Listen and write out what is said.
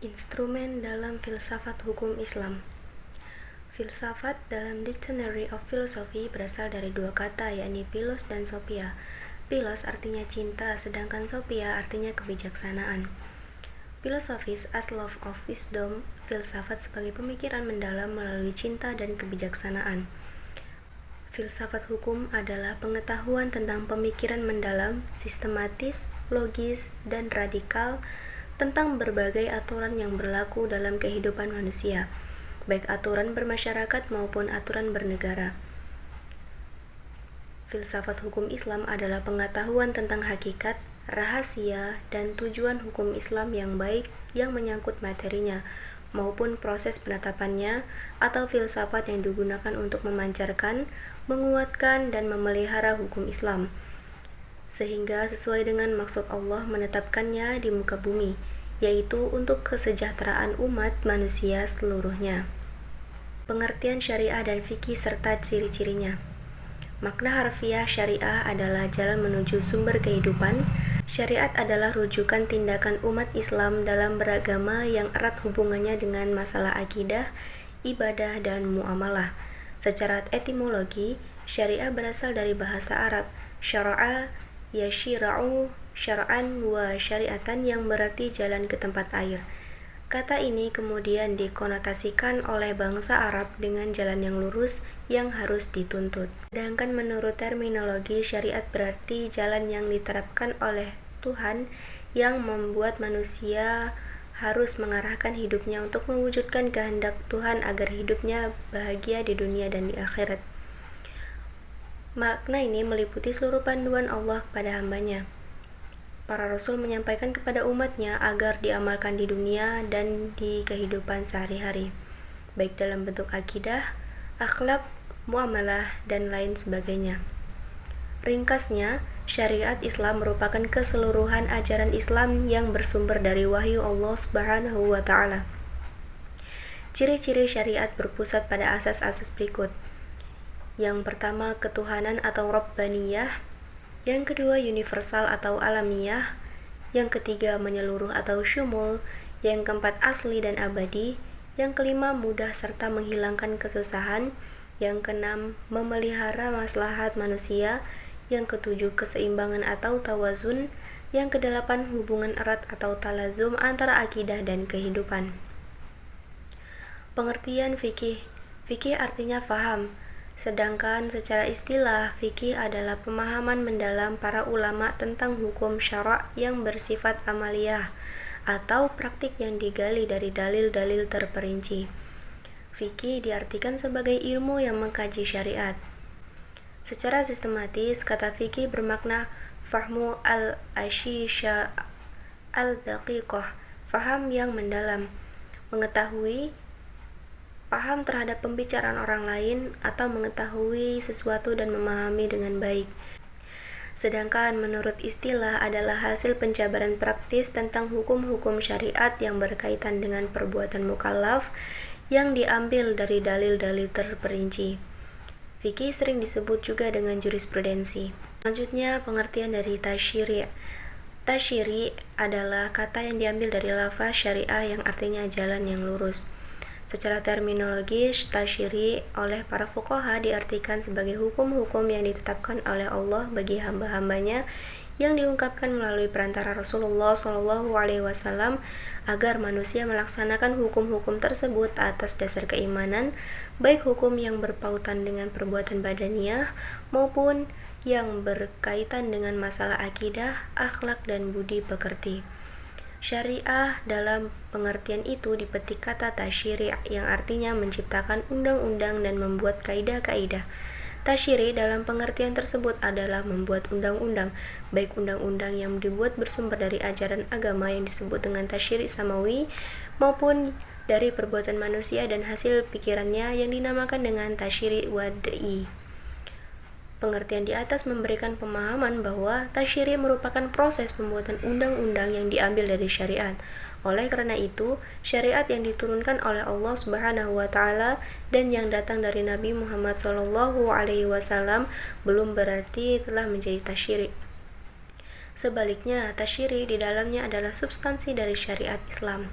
Instrumen dalam filsafat hukum Islam. Filsafat dalam Dictionary of Philosophy berasal dari dua kata, yakni philos dan sophia. Philos artinya cinta, sedangkan sophia artinya kebijaksanaan. Philosophis as love of wisdom, filsafat sebagai pemikiran mendalam melalui cinta dan kebijaksanaan. Filsafat hukum adalah pengetahuan tentang pemikiran mendalam, sistematis, logis, dan radikal tentang berbagai aturan yang berlaku dalam kehidupan manusia, baik aturan bermasyarakat maupun aturan bernegara. Filsafat hukum Islam adalah pengetahuan tentang hakikat, rahasia, dan tujuan hukum Islam yang baik yang menyangkut materinya, maupun proses penetapannya, atau filsafat yang digunakan untuk memancarkan, menguatkan, dan memelihara hukum Islam, sehingga sesuai dengan maksud Allah menetapkannya di muka bumi, yaitu untuk kesejahteraan umat manusia seluruhnya. Pengertian syariah dan fikih serta ciri-cirinya. Makna harfiah syariah adalah jalan menuju sumber kehidupan. Syariat adalah rujukan tindakan umat Islam dalam beragama yang erat hubungannya dengan masalah akidah, ibadah, dan muamalah. Secara etimologi, syariah berasal dari bahasa Arab, syara'a yashira'u syara'an wa syariatan, yang berarti jalan ke tempat air. Kata ini kemudian dikonotasikan oleh bangsa Arab dengan jalan yang lurus yang harus dituntut. Sedangkan menurut terminologi, syariat berarti jalan yang diterapkan oleh Tuhan yang membuat manusia harus mengarahkan hidupnya untuk mewujudkan kehendak Tuhan agar hidupnya bahagia di dunia dan di akhirat. Makna ini meliputi seluruh panduan Allah kepada hambanya. Para Rasul menyampaikan kepada umatnya agar diamalkan di dunia dan di kehidupan sehari-hari, baik dalam bentuk akidah, akhlak, muamalah, dan lain sebagainya. Ringkasnya, syariat Islam merupakan keseluruhan ajaran Islam yang bersumber dari wahyu Allah Subhanahu wa Ta'ala. Ciri-ciri syariat berpusat pada asas-asas berikut. Yang pertama, ketuhanan atau Rabbaniyah. Yang kedua, universal atau alamiah. Yang ketiga, menyeluruh atau syumul. Yang keempat, asli dan abadi. Yang kelima, mudah serta menghilangkan kesusahan. Yang keenam, memelihara maslahat manusia. Yang ketujuh, keseimbangan atau tawazun. Yang kedelapan, hubungan erat atau talazum antara akidah dan kehidupan. Pengertian fikih. Fikih artinya faham. Sedangkan secara istilah, fikih adalah pemahaman mendalam para ulama tentang hukum syara' yang bersifat amaliyah atau praktik yang digali dari dalil-dalil terperinci. Fikih diartikan sebagai ilmu yang mengkaji syariat. Secara sistematis, kata fikih bermakna fahmu al-ashisha al-daqiqah, faham yang mendalam, mengetahui, paham terhadap pembicaraan orang lain, atau mengetahui sesuatu dan memahami dengan baik. Sedangkan menurut istilah adalah hasil penjabaran praktis tentang hukum-hukum syariat yang berkaitan dengan perbuatan mukallaf yang diambil dari dalil-dalil terperinci. Fikih sering disebut juga dengan jurisprudensi. Selanjutnya, pengertian dari tasyri'. Tasyri' adalah kata yang diambil dari lafaz syariah yang artinya jalan yang lurus. Secara terminologis, tasyri' oleh para fuqaha diartikan sebagai hukum-hukum yang ditetapkan oleh Allah bagi hamba-hambanya yang diungkapkan melalui perantara Rasulullah SAW agar manusia melaksanakan hukum-hukum tersebut atas dasar keimanan, baik hukum yang berpautan dengan perbuatan badaniyah maupun yang berkaitan dengan masalah akidah, akhlak, dan budi pekerti. Syariah dalam pengertian itu dipetik kata tasyri' yang artinya menciptakan undang-undang dan membuat kaidah-kaidah. Tasyri' dalam pengertian tersebut adalah membuat undang-undang, baik undang-undang yang dibuat bersumber dari ajaran agama yang disebut dengan tasyri' samawi, maupun dari perbuatan manusia dan hasil pikirannya yang dinamakan dengan tasyri' wad'i. Pengertian di atas memberikan pemahaman bahwa tasyri' merupakan proses pembuatan undang-undang yang diambil dari syariat. Oleh karena itu, syariat yang diturunkan oleh Allah Subhanahu wa Ta'ala dan yang datang dari Nabi Muhammad SAW belum berarti telah menjadi tasyri'. Sebaliknya, tasyri' di dalamnya adalah substansi dari syariat Islam.